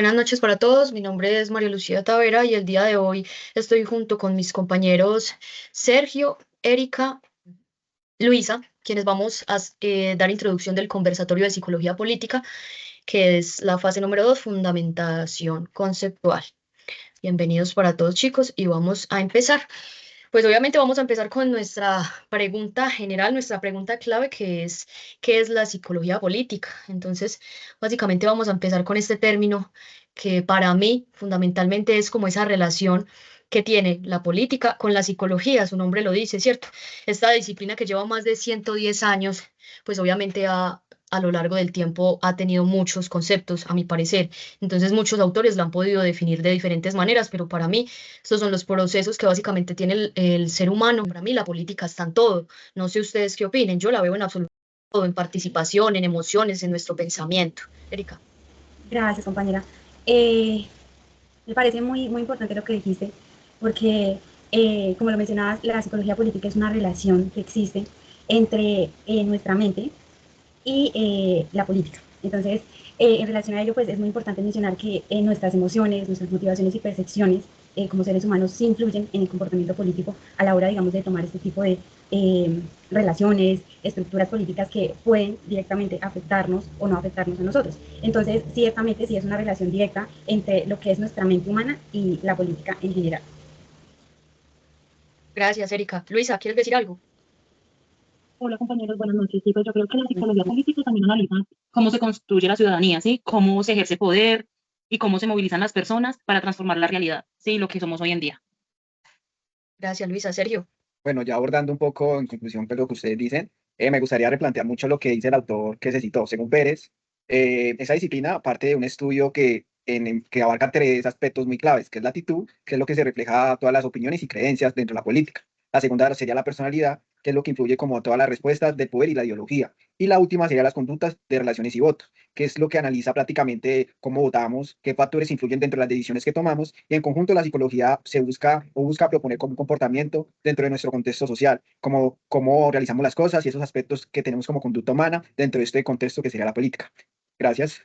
Buenas noches para todos, mi nombre es María Lucía Tavera y el día de hoy estoy junto con mis compañeros Sergio, Erika, Luisa, quienes vamos a dar introducción del conversatorio de psicología política, que es la fase número 2, fundamentación conceptual. Bienvenidos para todos chicos y vamos a empezar. Pues obviamente vamos a empezar con nuestra pregunta general, nuestra pregunta clave, que es ¿qué es la psicología política? Entonces, básicamente vamos a empezar con este término que para mí fundamentalmente es como esa relación que tiene la política con la psicología, su nombre lo dice, ¿cierto? Esta disciplina que lleva más de 110 años, pues obviamente a lo largo del tiempo ha tenido muchos conceptos, a mi parecer. Entonces, muchos autores la han podido definir de diferentes maneras, pero para mí estos son los procesos que básicamente tiene el ser humano. Para mí la política está en todo. No sé ustedes qué opinen. Yo la veo en absoluto todo, en participación, en emociones, en nuestro pensamiento. Erika. Gracias, compañera. Eh, Me parece muy importante lo que dijiste, porque, como lo mencionabas, la psicología política es una relación que existe entre nuestra mente y la política. Entonces, en relación a ello, pues es muy importante mencionar que nuestras emociones, nuestras motivaciones y percepciones como seres humanos sí influyen en el comportamiento político a la hora, digamos, de tomar este tipo de relaciones, estructuras políticas que pueden directamente afectarnos o no afectarnos a nosotros. Entonces, ciertamente sí es una relación directa entre lo que es nuestra mente humana y la política en general. Gracias, Erika. Luisa, ¿quieres decir algo? Hola compañeros, buenas noches. Sí, pues yo creo que la psicología política también analiza cómo se construye la ciudadanía, ¿sí? Cómo se ejerce poder y cómo se movilizan las personas para transformar la realidad, ¿sí? Lo que somos hoy en día. Gracias, Luisa. Sergio. Bueno, ya abordando un poco en conclusión pues, lo que ustedes dicen, me gustaría replantear mucho lo que dice el autor que se citó. Según Pérez, esa disciplina parte de un estudio que abarca tres aspectos muy claves, que es la actitud, que es lo que se refleja todas las opiniones y creencias dentro de la política. La segunda sería la personalidad, que es lo que influye como todas las respuestas del poder y la ideología. Y la última sería las conductas de relaciones y votos, que es lo que analiza prácticamente cómo votamos, qué factores influyen dentro de las decisiones que tomamos, y en conjunto la psicología se busca o busca proponer como un comportamiento dentro de nuestro contexto social, como cómo realizamos las cosas y esos aspectos que tenemos como conducta humana dentro de este contexto que sería la política. Gracias.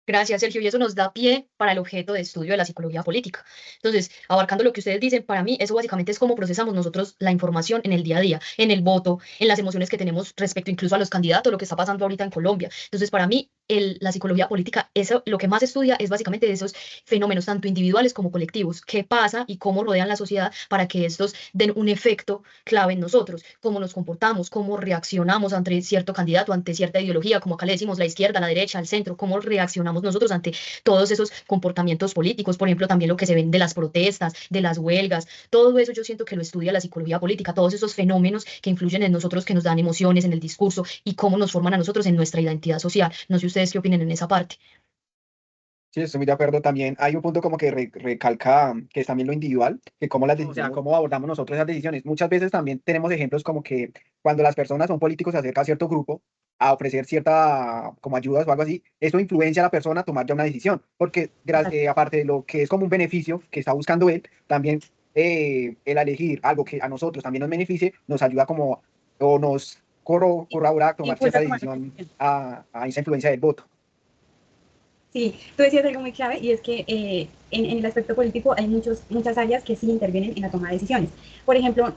Gracias, Sergio. Y eso nos da pie para el objeto de estudio de la psicología política. Entonces, abarcando lo que ustedes dicen, para mí eso básicamente es cómo procesamos nosotros la información en el día a día, en el voto, en las emociones que tenemos respecto incluso a los candidatos, lo que está pasando ahorita en Colombia. Entonces, para mí, la psicología política, eso, lo que más estudia es básicamente de esos fenómenos, tanto individuales como colectivos, qué pasa y cómo rodean la sociedad para que estos den un efecto clave en nosotros, cómo nos comportamos, cómo reaccionamos ante cierto candidato, ante cierta ideología, como acá le decimos la izquierda, la derecha, el centro, cómo reaccionamos nosotros ante todos esos comportamientos políticos, por ejemplo, también lo que se ven de las protestas, de las huelgas, todo eso yo siento que lo estudia la psicología política, todos esos fenómenos que influyen en nosotros, que nos dan emociones en el discurso y cómo nos forman a nosotros en nuestra identidad social. No sé ustedes qué opinen en esa parte. Sí, estoy muy de acuerdo también. Hay un punto como que recalca que es también lo individual, que cómo las decisiones, o sea, cómo abordamos nosotros esas decisiones. Muchas veces también tenemos ejemplos como que cuando las personas o políticos se acercan a cierto grupo a ofrecer cierta como ayudas o algo así, eso influencia a la persona a tomar ya una decisión, porque aparte de lo que es como un beneficio que está buscando él, también el elegir algo que a nosotros también nos beneficie, nos ayuda como o nos corrobora a tomar Impulsa cierta a tomar decisión decisiones. a esa influencia del voto. Sí, tú decías algo muy clave y es que en el aspecto político hay muchas áreas que sí intervienen en la toma de decisiones. Por ejemplo,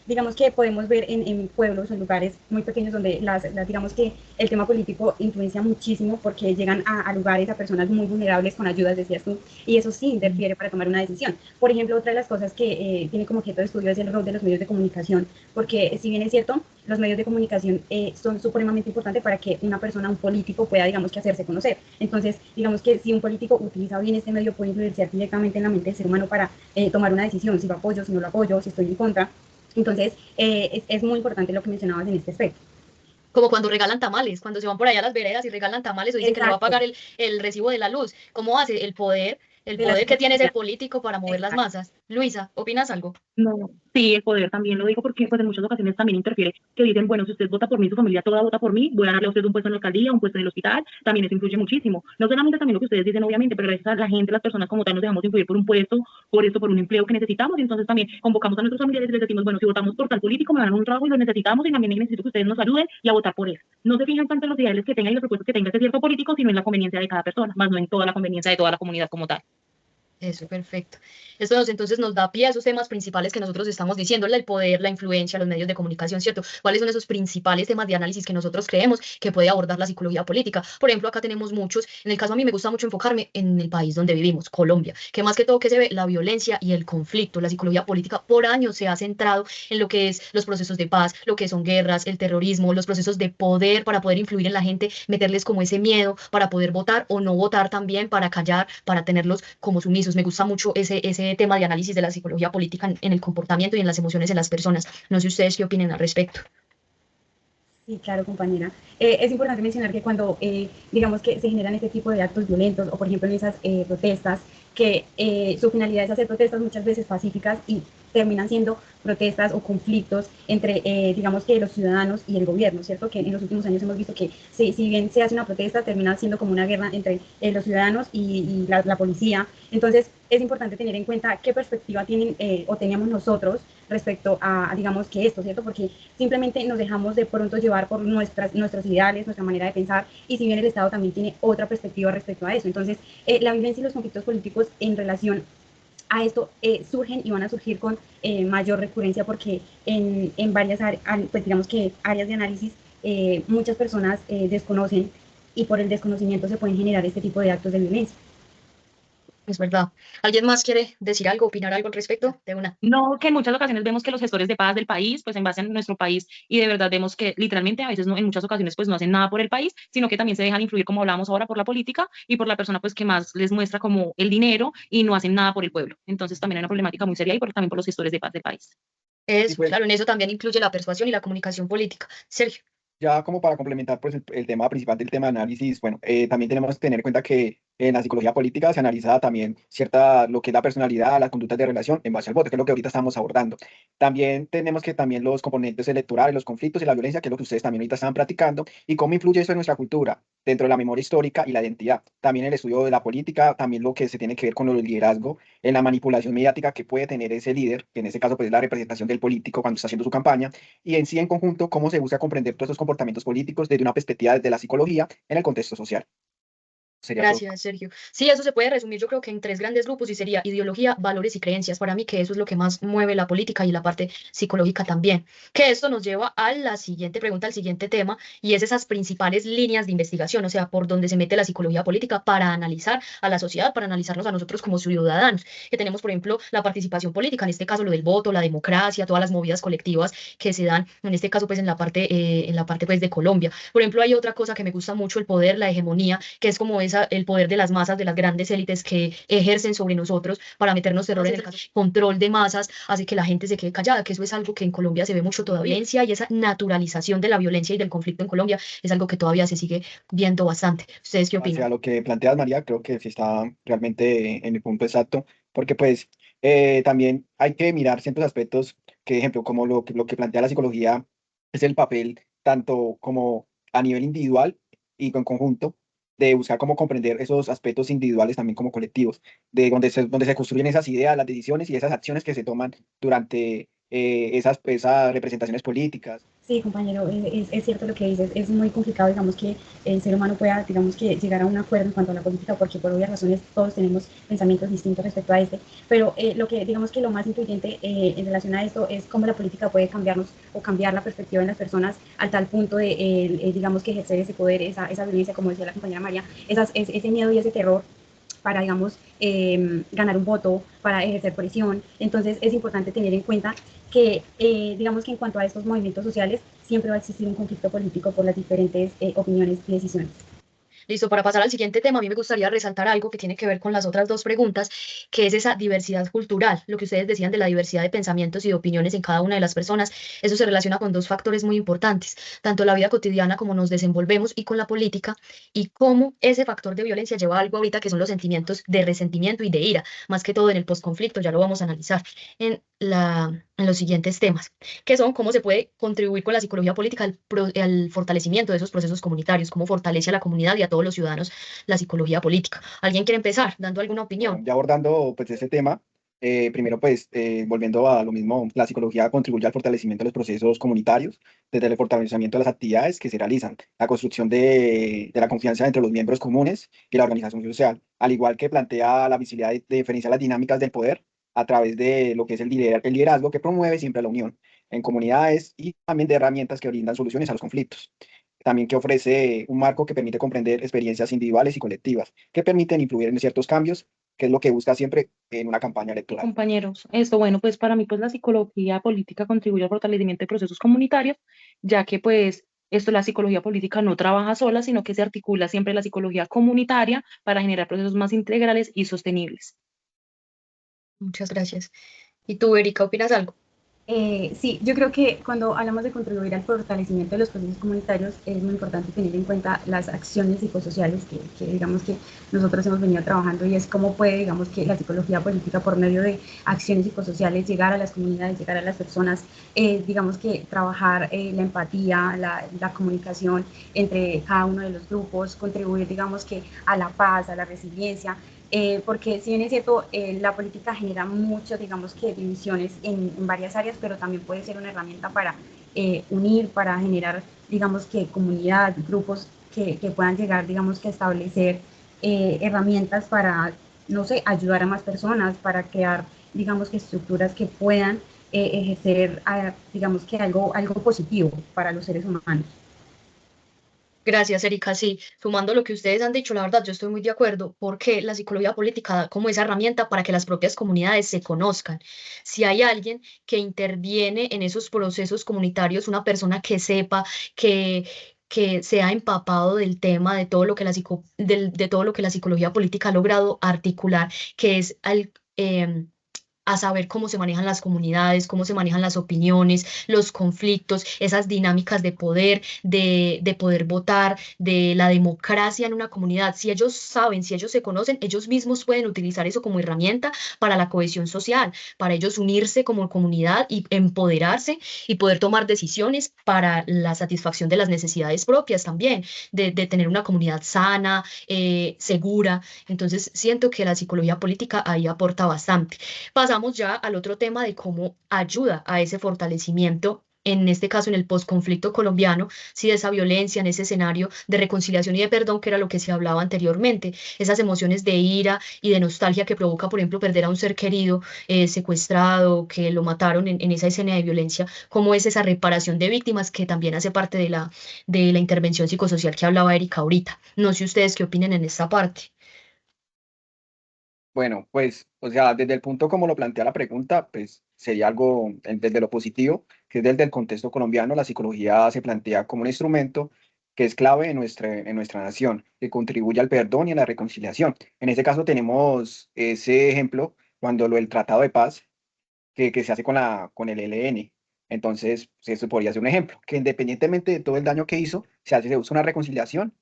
digamos que podemos ver en pueblos o en lugares muy pequeños donde digamos que el tema político influencia muchísimo porque llegan a lugares, a personas muy vulnerables con ayudas, decías tú, y eso sí interfiere para tomar una decisión. Por ejemplo, otra de las cosas que tiene como objeto de estudio es el rol de los medios de comunicación, porque si bien es cierto, los medios de comunicación son supremamente importantes para que una persona, un político, pueda, digamos, que hacerse conocer. Entonces, digamos que si un político utiliza bien este medio, puede influenciar directamente en la mente del ser humano para tomar una decisión, si lo apoyo, si no lo apoyo, si estoy en contra. Entonces, es muy importante lo que mencionabas en este aspecto. Como cuando regalan tamales, cuando se van por allá a las veredas y regalan tamales o dicen que no va a Exacto, pagar el recibo de la luz. ¿Cómo hace el de la poder que tiene ese psicología. político para mover las Exacto. masas? Luisa, ¿opinas algo? No, sí, el poder también lo digo porque pues en muchas ocasiones también interfiere, que dicen, bueno, si usted vota por mí, su familia toda vota por mí, voy a darle a usted un puesto en la alcaldía, un puesto en el hospital, también eso influye muchísimo. No solamente también lo que ustedes dicen, obviamente, pero gracias a la gente, las personas como tal, nos dejamos influir por un puesto, por esto, por un empleo que necesitamos, y entonces también convocamos a nuestros familiares y les decimos, bueno, si votamos por tal político, me dan un trabajo y lo necesitamos, y también necesito que ustedes nos ayuden y a votar por él. No se fijan tanto en los ideales que tenga y los propuestos que tenga ese cierto político, sino en la conveniencia de cada persona, más no en toda la conveniencia de toda la comunidad como tal. Eso, perfecto. Esto entonces nos da pie a esos temas principales que nosotros estamos diciendo, el poder, la influencia, los medios de comunicación, ¿cierto? ¿Cuáles son esos principales temas de análisis que nosotros creemos que puede abordar la psicología política? Por ejemplo, acá tenemos muchos, en el caso a mí me gusta mucho enfocarme en el país donde vivimos, Colombia, que más que todo que se ve la violencia y el conflicto. La psicología política por años se ha centrado en lo que es los procesos de paz, lo que son guerras, el terrorismo, los procesos de poder para poder influir en la gente, meterles como ese miedo para poder votar o no votar también, para callar, para tenerlos como sumisos. Me gusta mucho ese tema de análisis de la psicología política en el comportamiento y en las emociones de las personas. No sé ustedes qué opinen al respecto. Sí, claro, compañera. Es importante mencionar que cuando, digamos que se generan este tipo de actos violentos, o por ejemplo en esas protestas, que su finalidad es hacer protestas muchas veces pacíficas y terminan siendo protestas o conflictos entre, digamos que los ciudadanos y el gobierno, ¿cierto? Que en los últimos años hemos visto que si bien se hace una protesta, termina siendo como una guerra entre los ciudadanos y la policía. Entonces, es importante tener en cuenta qué perspectiva tienen o teníamos nosotros respecto a, digamos que esto, ¿cierto? Porque simplemente nos dejamos de pronto llevar por nuestros ideales, nuestra manera de pensar, y si bien el Estado también tiene otra perspectiva respecto a eso. Entonces, la violencia y los conflictos políticos en relación a esto surgen y van a surgir con mayor recurrencia porque en varias pues digamos que áreas de análisis muchas personas desconocen y por el desconocimiento se pueden generar este tipo de actos de violencia. Es verdad. ¿Alguien más quiere decir algo, opinar algo al respecto? De una. No, que en muchas ocasiones vemos que los gestores de paz del país, pues en base a nuestro país, y de verdad vemos que literalmente a veces no, en muchas ocasiones pues no hacen nada por el país, sino que también se dejan influir, como hablamos ahora, por la política y por la persona pues que más les muestra como el dinero y no hacen nada por el pueblo. Entonces también hay una problemática muy seria y también por los gestores de paz del país. Y Eso, pues claro, en eso también incluye la persuasión y la comunicación política. Sergio. ya como para complementar pues el tema principal del tema de análisis, bueno, también tenemos que tener en cuenta que en la psicología política se analiza también cierta, lo que es la personalidad, las conductas de relación en base al voto, que es lo que ahorita estamos abordando. También tenemos que también los componentes electorales, los conflictos y la violencia, que es lo que ustedes también ahorita están practicando, y cómo influye eso en nuestra cultura, dentro de la memoria histórica y la identidad. También el estudio de la política, también lo que se tiene que ver con el liderazgo, en la manipulación mediática que puede tener ese líder, que en este caso pues es la representación del político cuando está haciendo su campaña, y en sí en conjunto cómo se busca comprender todos esos comportamientos políticos desde una perspectiva de la psicología en el contexto social. Sería todo. Gracias, Sergio. Sí, eso se puede resumir, yo creo que en tres grandes grupos y sería ideología, valores y creencias. Para mí que eso es lo que más mueve la política y la parte psicológica también. Que esto nos lleva a la siguiente pregunta, al siguiente tema, y es esas principales líneas de investigación, o sea, por donde se mete la psicología política para analizar a la sociedad, para analizarnos a nosotros como ciudadanos. Que tenemos, por ejemplo, la participación política, en este caso lo del voto, la democracia, todas las movidas colectivas que se dan, en este caso pues en la parte pues de Colombia. Por ejemplo, hay otra cosa que me gusta mucho, el poder, la hegemonía, que es como el poder de las masas, de las grandes élites que ejercen sobre nosotros para meternos terror en el caso, control de masas, hace que la gente se quede callada, que eso es algo que en Colombia se ve mucho todavía. Violencia y esa naturalización de la violencia y del conflicto en Colombia es algo que todavía se sigue viendo bastante. ¿Ustedes qué Hacia opinan? lo que planteas, María, creo que sí está realmente en el punto exacto, porque pues también hay que mirar ciertos aspectos que, ejemplo, como lo que plantea la psicología es el papel tanto como a nivel individual y en conjunto de buscar cómo comprender esos aspectos individuales también como colectivos, de donde se construyen esas ideas, las decisiones y esas acciones que se toman durante esas representaciones políticas. Sí, compañero, es cierto lo que dices. Es muy complicado, digamos, que el ser humano pueda, digamos, que llegar a un acuerdo en cuanto a la política, porque por obvias razones todos tenemos pensamientos distintos respecto a este. Pero lo que, digamos, que lo más influyente en relación a esto es cómo la política puede cambiarnos o cambiar la perspectiva de las personas al tal punto de, digamos, que ejercer ese poder, esa violencia, como decía la compañera María, ese miedo y ese terror para, digamos, ganar un voto, para ejercer presión. Entonces es importante tener en cuenta que, digamos que en cuanto a estos movimientos sociales, siempre va a existir un conflicto político por las diferentes opiniones y decisiones. Listo, para pasar al siguiente tema, a mí me gustaría resaltar algo que tiene que ver con las otras dos preguntas, que es esa diversidad cultural, lo que ustedes decían de la diversidad de pensamientos y de opiniones en cada una de las personas. Eso se relaciona con dos factores muy importantes, tanto la vida cotidiana como nos desenvolvemos y con la política, y cómo ese factor de violencia lleva a algo ahorita que son los sentimientos de resentimiento y de ira, más que todo en el posconflicto, ya lo vamos a analizar en los siguientes temas, que son cómo se puede contribuir con la psicología política al fortalecimiento de esos procesos comunitarios, cómo fortalece a la comunidad y a todos los ciudadanos la psicología política. ¿Alguien quiere empezar dando alguna Bueno, opinión? ya abordando pues ese tema, primero pues volviendo a lo mismo, la psicología contribuye al fortalecimiento de los procesos comunitarios, desde el fortalecimiento de las actividades que se realizan, la construcción de la confianza entre los miembros comunes y la organización social, al igual que plantea la visibilidad de diferenciar las dinámicas del poder a través de lo que es el liderazgo que promueve siempre la unión en comunidades y también de herramientas que brindan soluciones a los conflictos. También que ofrece un marco que permite comprender experiencias individuales y colectivas, que permiten influir en ciertos cambios, que es lo que busca siempre en una campaña electoral. Compañeros, esto, bueno, pues para mí, pues la psicología política contribuye al fortalecimiento de procesos comunitarios, ya que pues esto, la psicología política no trabaja sola, sino que se articula siempre la psicología comunitaria para generar procesos más integrales y sostenibles. Muchas gracias. ¿Y tú, Erika, opinas algo? Sí, yo creo que cuando hablamos de contribuir al fortalecimiento de los procesos comunitarios es muy importante tener en cuenta las acciones psicosociales digamos que nosotros hemos venido trabajando y es cómo puede, digamos que la psicología política por medio de acciones psicosociales llegar a las comunidades, llegar a las personas, digamos que trabajar la empatía, la comunicación entre cada uno de los grupos, contribuir, digamos que a la paz, a la resiliencia, porque si bien es cierto, la política genera mucho, digamos que divisiones en varias áreas, pero también puede ser una herramienta para unir, para generar, digamos que comunidad, grupos que puedan llegar, digamos que a establecer herramientas para, no sé, ayudar a más personas, para crear, digamos que estructuras que puedan ejercer, digamos que algo positivo para los seres humanos. Gracias, Erika. Sí, sumando lo que ustedes han dicho, la verdad, yo estoy muy de acuerdo, porque la psicología política da como esa herramienta para que las propias comunidades se conozcan. Si hay alguien que interviene en esos procesos comunitarios, una persona que sepa, que, que se ha empapado del tema, de todo lo que de todo lo que la psicología política ha logrado articular, que es a saber cómo se manejan las comunidades, cómo se manejan las opiniones, los conflictos, esas dinámicas de poder, de poder votar, de la democracia en una comunidad. Si ellos saben, si ellos se conocen, ellos mismos pueden utilizar eso como herramienta para la cohesión social, para ellos unirse como comunidad y empoderarse y poder tomar decisiones para la satisfacción de las necesidades propias también, de tener una comunidad sana, segura. Entonces, siento que la psicología política ahí aporta bastante. Pasamos ya al otro tema de cómo ayuda a ese fortalecimiento, en este caso en el posconflicto colombiano, si de esa violencia, en ese escenario de reconciliación y de perdón, que era lo que se hablaba anteriormente, esas emociones de ira y de nostalgia que provoca, por ejemplo, perder a un ser querido secuestrado, que lo mataron en esa escena de violencia, cómo es esa reparación de víctimas que también hace parte de la intervención psicosocial que hablaba Erika ahorita. No sé ustedes qué opinen en esta parte. Bueno, pues, o sea, desde el punto como lo plantea la pregunta, pues sería algo desde lo positivo, que es desde el contexto colombiano, la psicología se plantea como un instrumento que es clave en nuestra nación, que contribuye al perdón y a la reconciliación. En este caso tenemos ese ejemplo cuando lo del Tratado de Paz que se hace con el ELN. Entonces, pues, eso podría ser un ejemplo, que independientemente de todo el daño que hizo, se busca una reconciliación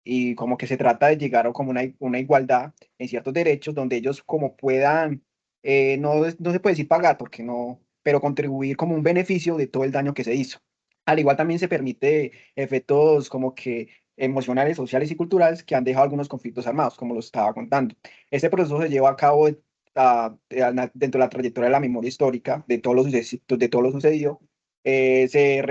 y como que se trata de llegar a como una igualdad en ciertos derechos donde ellos como puedan, no se puede decir pagar porque no, pero contribuir como un beneficio de todo el daño que se hizo. Al igual también se permite efectos como que emocionales, sociales y culturales que han dejado algunos conflictos armados, como lo estaba contando. Este proceso se lleva a cabo dentro de la trayectoria de la memoria histórica de todo lo sucedido. Se hace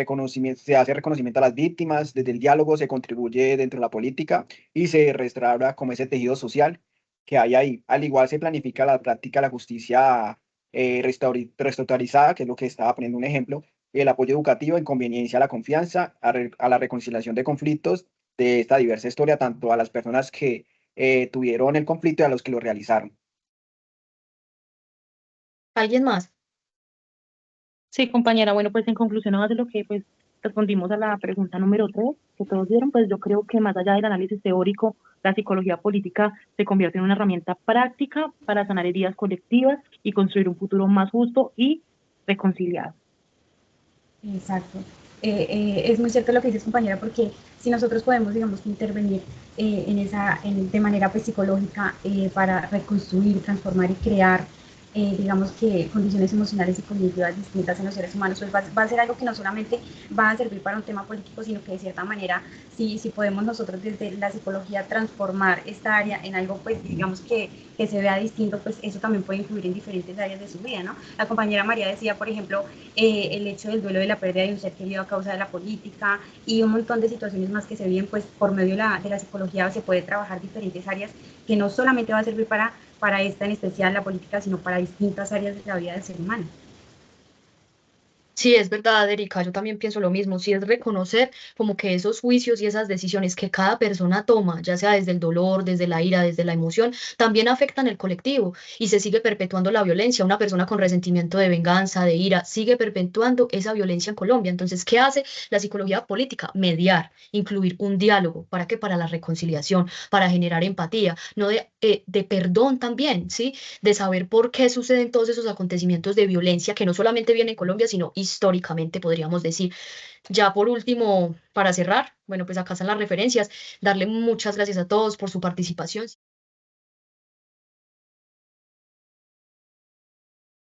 reconocimiento a las víctimas, desde el diálogo se contribuye dentro de la política y se restaura como ese tejido social que hay ahí. Al igual se planifica la práctica de la justicia reestructurizada, que es lo que estaba poniendo un ejemplo, y el apoyo educativo en conveniencia a la confianza, a la reconciliación de conflictos de esta diversa historia, tanto a las personas que tuvieron el conflicto y a los que lo realizaron. ¿Alguien más? Sí, compañera, bueno, pues en conclusión de lo que pues respondimos a la pregunta número 3 que todos dieron, pues yo creo que más allá del análisis teórico, la psicología política se convierte en una herramienta práctica para sanar heridas colectivas y construir un futuro más justo y reconciliado. Exacto. Es muy cierto lo que dices, compañera, porque si nosotros podemos, digamos, intervenir de manera pues, psicológica para reconstruir, transformar y crear, digamos que condiciones emocionales y cognitivas distintas en los seres humanos, pues va a ser algo que no solamente va a servir para un tema político, sino que de cierta manera, si podemos nosotros desde la psicología transformar esta área en algo, pues digamos que se vea distinto, pues eso también puede influir en diferentes áreas de su vida, ¿no? La compañera María decía, por ejemplo, el hecho del duelo de la pérdida de un ser querido a causa de la política y un montón de situaciones más que se viven, pues por medio de la psicología se puede trabajar diferentes áreas que no solamente va a servir para esta en especial la política, sino para distintas áreas de la vida del ser humano. Sí, es verdad, Erika, yo también pienso lo mismo, sí es reconocer como que esos juicios y esas decisiones que cada persona toma, ya sea desde el dolor, desde la ira, desde la emoción, también afectan el colectivo y se sigue perpetuando la violencia. Una persona con resentimiento de venganza, de ira, sigue perpetuando esa violencia en Colombia. Entonces, ¿qué hace la psicología política? Mediar, incluir un diálogo, ¿para qué? Para la reconciliación, para generar empatía, no de perdón también, ¿sí? De saber por qué suceden todos esos acontecimientos de violencia que no solamente vienen en Colombia, sino históricamente, podríamos decir. Ya por último, para cerrar, bueno, pues acá están las referencias, darle muchas gracias a todos por su participación.